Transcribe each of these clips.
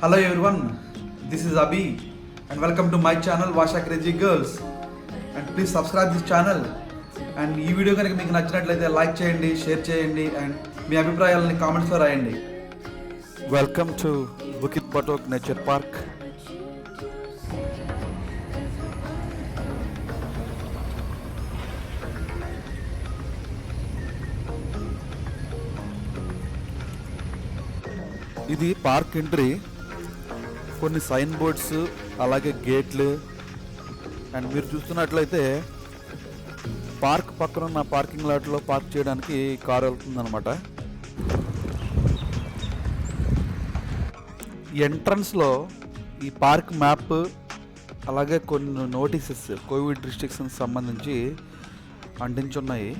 Hello everyone, this is Abhi and welcome to my channel Vasha Crazy Girls. And please subscribe this channel. And ఈ video కనుక మీకు నచ్చినట్లయితే like చేయండి, share చేయండి and మీ అభిప్రాయాలని కామెంట్స్లో రాయండి. Welcome to Bukit Batok nature park. ఇది పార్క్ ఎంట్రీ. కొన్ని సైన్ బోర్డ్స్ అలాగే గేట్లు అండ్ మీరు చూస్తున్నట్లయితే పార్క్ పక్కన ఉన్న పార్కింగ్ లాట్లో పార్క్ చేయడానికి కారు వెళ్తుందన్నమాట. ఎంట్రన్స్లో ఈ పార్క్ మ్యాప్ అలాగే కొన్ని నోటీసెస్ కోవిడ్ రిస్ట్రిక్షన్స్ సంబంధించి అంటించున్నాయి.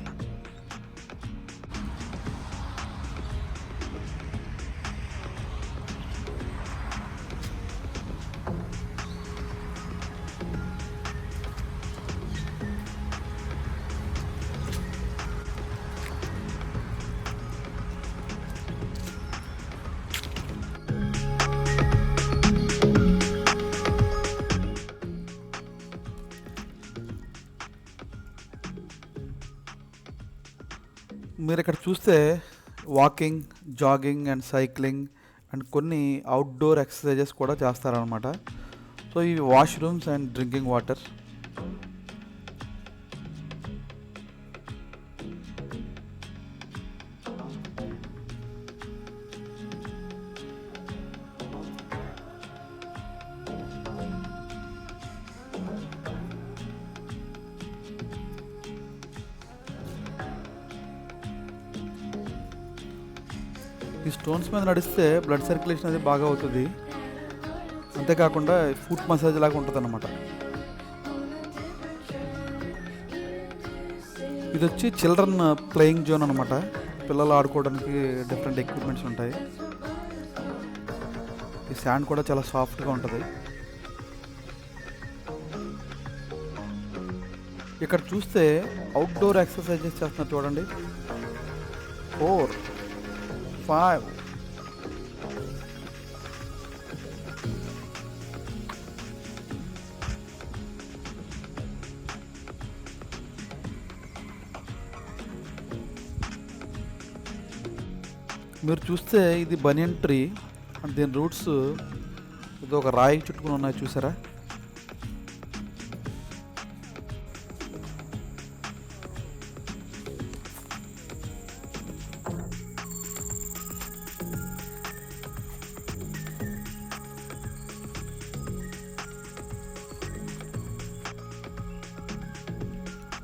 మీరు ఇక్కడ చూస్తే walking, jogging and cycling and కొన్ని అవుట్డోర్ ఎక్సర్సైజెస్ కూడా చేస్తారనమాట. సో ఇవి వాష్రూమ్స్ అండ్ డ్రింకింగ్ వాటర్. ఈ స్టోన్స్ మీద నడిస్తే బ్లడ్ సర్క్యులేషన్ అది బాగా అవుతుంది. అంతేకాకుండా ఫుట్ మసాజ్ లాగా ఉంటుంది అన్నమాట. ఇది వచ్చి చిల్డ్రన్ ప్లేయింగ్ జోన్ అనమాట. పిల్లలు ఆడుకోవడానికి డిఫరెంట్ ఎక్విప్మెంట్స్ ఉంటాయి. ఈ శాండ్ కూడా చాలా సాఫ్ట్గా ఉంటుంది. ఇక్కడ చూస్తే అవుట్డోర్ ఎక్సర్సైజెస్ చేస్తున్నారు చూడండి. 4, 5 మీరు చూస్తే ఇది బనియన్ ట్రీ అండ్ దీని రూట్స్ ఇది ఒక రాయి చుట్టుకుని ఉన్నాయి చూసారా.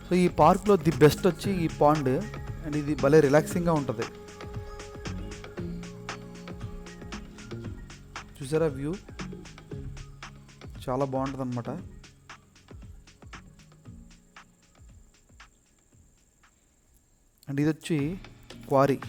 సో ఈ పార్క్లో ది బెస్ట్ వచ్చి ఈ పాండ్ అండ్ ఇది భలే రిలాక్సింగ్గా ఉంటుంది. చూసారా వ్యూ చాలా బాగుంటుంది అన్నమాట. అండ్ ఇది వచ్చి క్వారీ.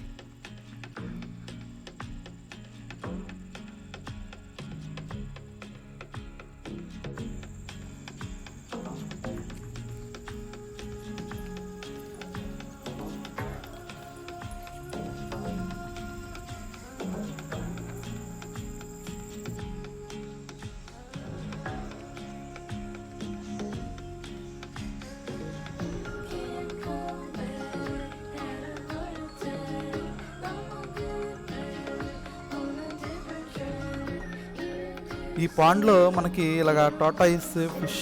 ఈ పాండ్లో మనకి ఇలాగ టాటాయిస్, ఫిష్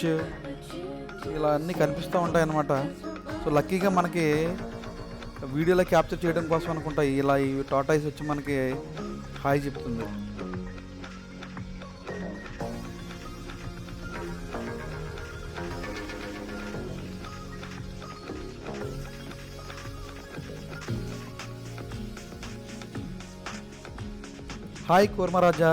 ఇలా అన్నీ కనిపిస్తూ ఉంటాయి అన్నమాట. సో లక్కీగా మనకి వీడియోలో క్యాప్చర్ చేయడం కోసం అనుకుంటా ఇలా ఈ టాటాయిస్ వచ్చి మనకి హాయ్ చెప్తుంది. హాయ్ కూర్మరాజా.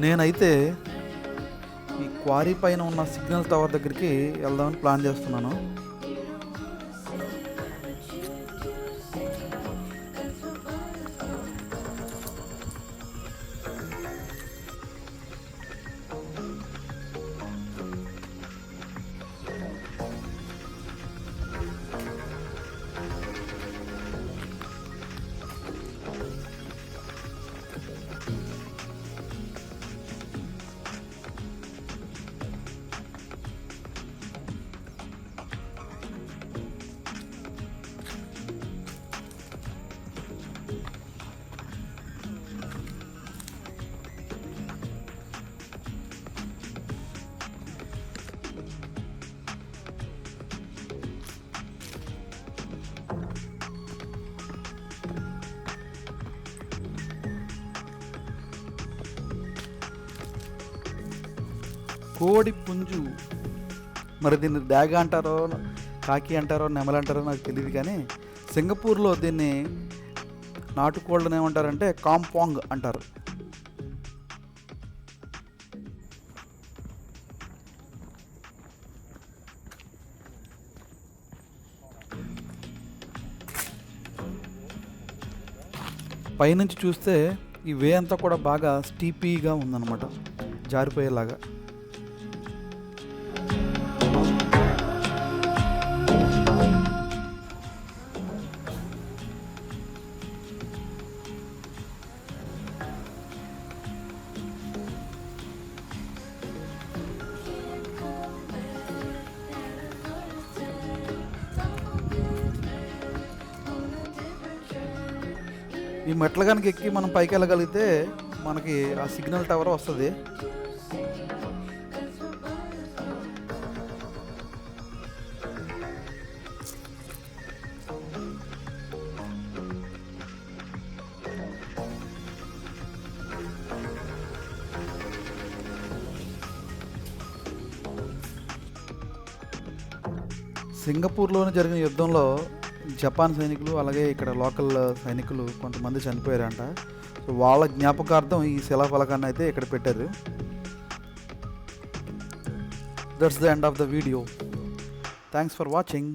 నేనైతే ఈ క్వారీ పైన ఉన్న సిగ్నల్ టవర్ దగ్గరికి వెళ్దామని ప్లాన్ చేస్తున్నాను. కోడి పుంజు, మరి దీన్ని డాగ అంటారో, కాకి అంటారో, నెమలి అంటారో నాకు తెలియదు, కానీ సింగపూర్లో దీన్ని నాటుకోళ్ళని ఏమంటారంటే కాంపాంగ్ అంటారు. పైనుంచి చూస్తే ఈ వే అంతా కూడా బాగా స్టీపీగా ఉందన్నమాట, జారిపోయేలాగా. ఈ మెట్ల కనుక ఎక్కి మనం పైకి వెళ్ళగలిగితే మనకి ఆ సిగ్నల్ టవర్ వస్తుంది. సింగపూర్లోని జరిగిన యుద్ధంలో జపాన్ సైనికులు అలాగే ఇక్కడ లోకల్ సైనికులు కొంతమంది చనిపోయారంట. సో వాళ్ళ జ్ఞాపకార్థం ఈ శిలాఫలకాన్ని అయితే ఇక్కడ పెట్టారు. That's the end of the video. Thanks for watching.